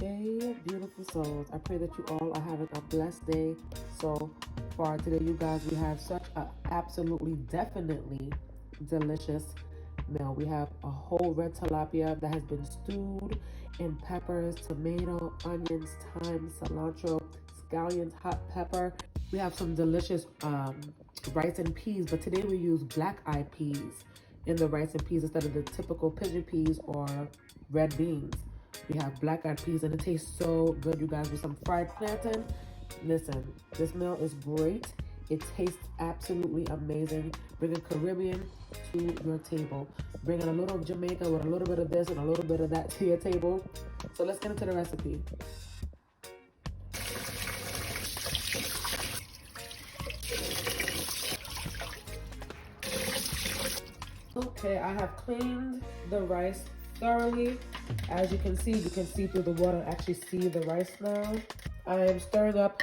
Hey, beautiful souls. I pray that you all are having a blessed day. So far today, you guys, we have such a absolutely, definitely delicious meal. We have a whole red tilapia that has been stewed in peppers, tomato, onions, thyme, cilantro, scallions, hot pepper. We have some delicious rice and peas, but today we use black-eyed peas in the rice and peas instead of the typical pigeon peas or red beans. We have black-eyed peas, and it tastes so good, you guys, with some fried plantain. Listen, this meal is great. It tastes absolutely amazing. Bringing Caribbean to your table. Bringing a little Jamaica with a little bit of this and a little bit of that to your table. So let's get into the recipe. Okay, I have cleaned the rice thoroughly. As you can see through the water and actually see the rice now. I am stirring up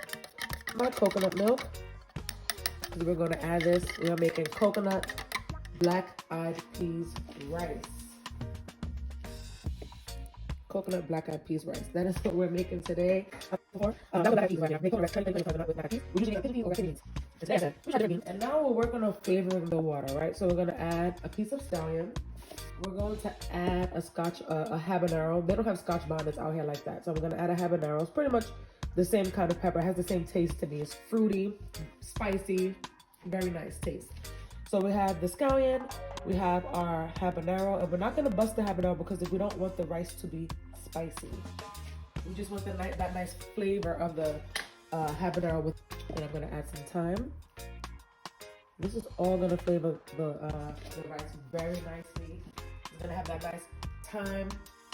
my coconut milk. We're going to add this. We are making coconut black-eyed peas rice. Coconut black-eyed peas rice. That is what we're making today. And now we're working on flavoring the water, right? So we're going to add a piece of scallion. We're going to add a habanero. They don't have Scotch bonnets out here like that. So we're going to add a habanero. It's pretty much the same kind of pepper. It has the same taste to me. It's fruity, spicy, very nice taste. So we have the scallion, we have our habanero, and we're not going to bust the habanero because we don't want the rice to be spicy. We just want that nice flavor of the habanero with, and I'm going to add some thyme. This is all going to flavor the rice very nicely. It's going to have that nice thyme,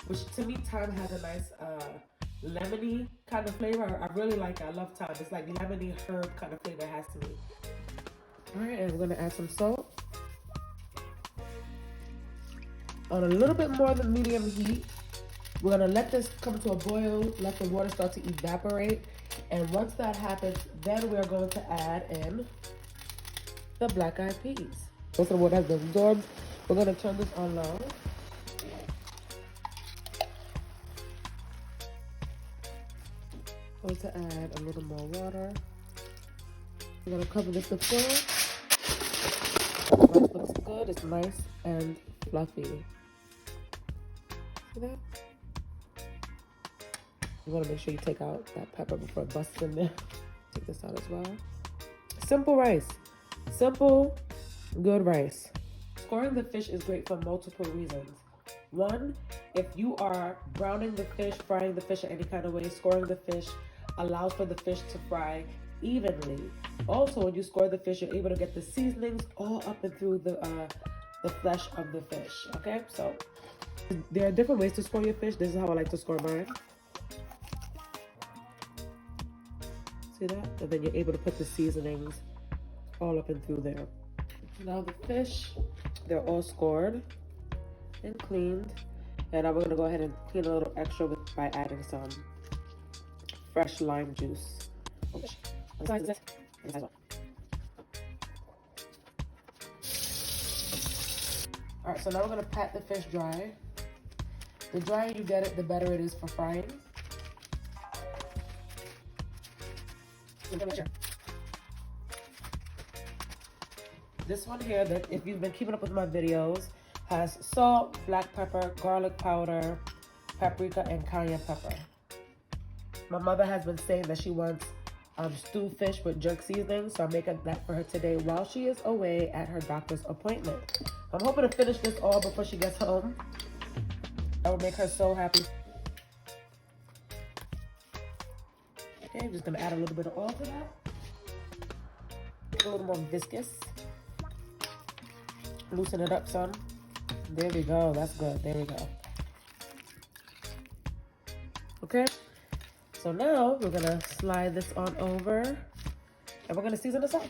which to me, thyme has a nice lemony kind of flavor. I really like it. I love thyme. It's like lemony herb kind of flavor it has to me. All right, and we're going to add some salt. On a little bit more than medium heat. We're going to let this come to a boil, let the water start to evaporate. And once that happens, then we're going to add in the black-eyed peas. Once the water has been absorbed, we're going to turn this on low. Going to add a little more water. We're going to cover this with foil. Rice looks good. It's nice and fluffy. See that? You want to make sure you take out that pepper before it busts in there. Take this out as well. Simple rice. Simple, good rice. Scoring the fish is great for multiple reasons. One, if you are browning the fish, frying the fish in any kind of way, scoring the fish allows for the fish to fry evenly. Also, when you score the fish, you're able to get the seasonings all up and through the flesh of the fish. Okay, so there are different ways to score your fish. This is how I like to score mine. See that? And then you're able to put the seasonings all up and through there. Now the fish, they're all scored and cleaned. And now we're gonna go ahead and clean a little extra by adding some fresh lime juice. Alright, so now we're gonna pat the fish dry. The drier you get it, the better it is for frying. This one here, that if you've been keeping up with my videos, has salt, black pepper, garlic powder, paprika, and cayenne pepper. My mother has been saying that she wants stewed fish with jerk seasoning, so I'm making that for her today while she is away at her doctor's appointment. I'm hoping to finish this all before she gets home. That would make her so happy. Okay, I'm just gonna add a little bit of oil to that. A little more viscous. Loosen it up some. There we go, that's good, there we go. Okay, so now we're gonna slide this on over and we're gonna season this up.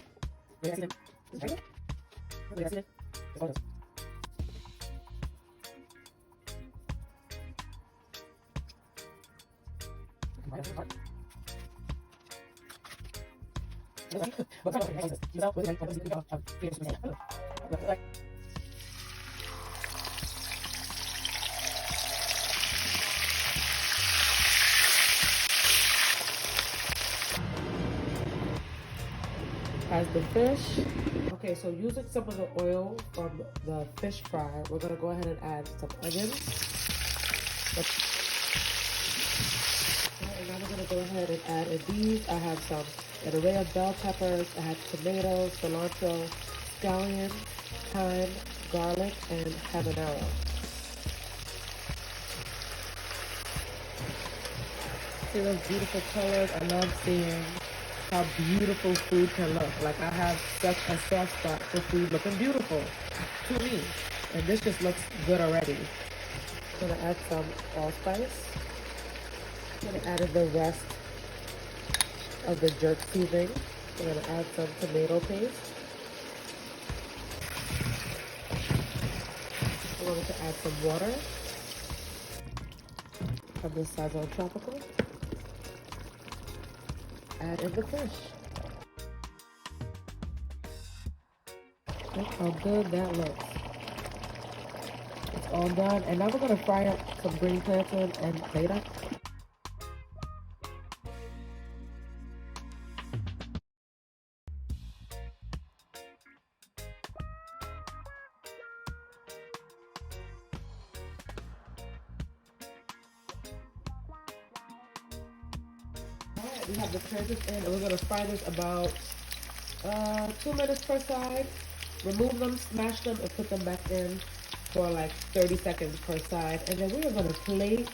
the fish. Okay, so using some of the oil from the fish fry, we're gonna go ahead and add some onions. And now we're gonna go ahead and add in these. I have an array of bell peppers. I have tomatoes, cilantro, scallion, thyme, garlic, and habanero. See those beautiful colors? I love seeing how beautiful food can look. Like, I have such a soft spot for food looking beautiful to me. And this just looks good already. I'm gonna add some allspice. I'm gonna add in the rest of the jerk seasoning. I'm gonna add some tomato paste. I'm going to add some water from this Sazon Tropical. Add in the fish. Look how good that looks. It's all done. And now we're going to fry up some green plantain and beta. Alright, we have the plantains in, and we're going to fry this about 2 minutes per side. Remove them, smash them, and put them back in for like 30 seconds per side. And then we are going to plate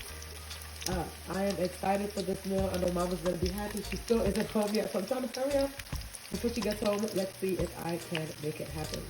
up. I am excited for this meal. I know Mama's going to be happy. She still isn't home yet, so I'm trying to hurry up. Before she gets home, let's see if I can make it happen.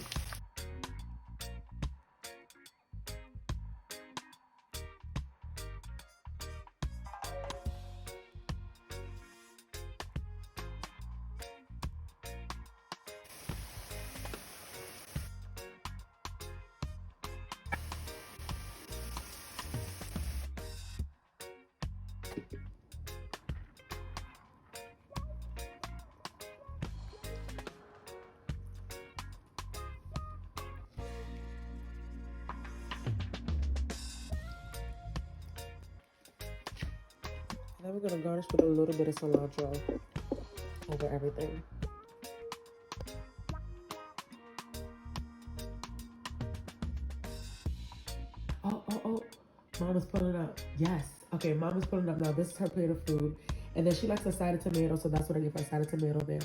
Now we're gonna garnish with a little bit of cilantro over everything. Oh, Mama's pulling up. Yes. Okay, Mama's pulling up now. This is her plate of food. And then she likes a side of tomato, so that's what I give her, a side of tomato there.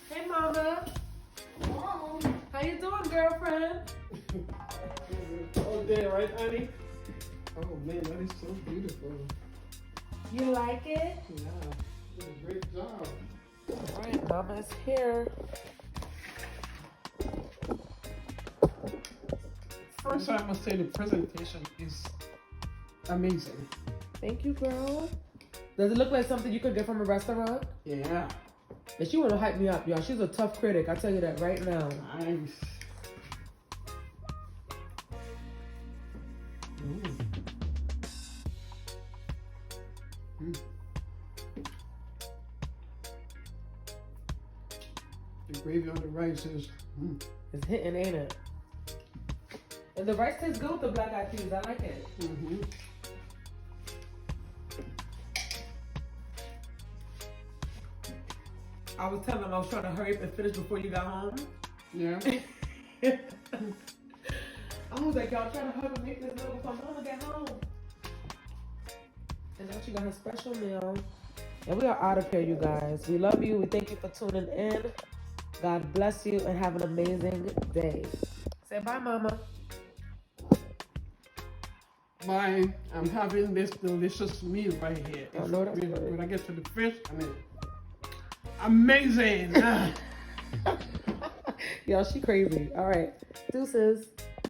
Hey, Mama. Mom. How you doing, girlfriend? All day, right, honey? Oh man, that is so beautiful. You like it? Yeah, you did a great job. All right, Mama is here. First, I must say the presentation is amazing. Thank you, girl. Does it look like something you could get from a restaurant? Yeah. And she want to hype me up, y'all. She's a tough critic. I tell you that right now. Nice. The gravy on the rice is It's hitting, ain't it? And the rice tastes good with the black eyed peas. I like it. I was telling them I was trying to hurry up and finish before you got home. Yeah. I was like, y'all trying to hurry and make this meal before Mama get home. And now she got her special meal. And we are out of here, you guys. We love you. We thank you for tuning in. God bless you and have an amazing day. Say bye, Mama. Bye. I'm having this delicious meal right here. I know that's When I get to the fish, I mean, amazing. Y'all, she crazy. All right. Deuces.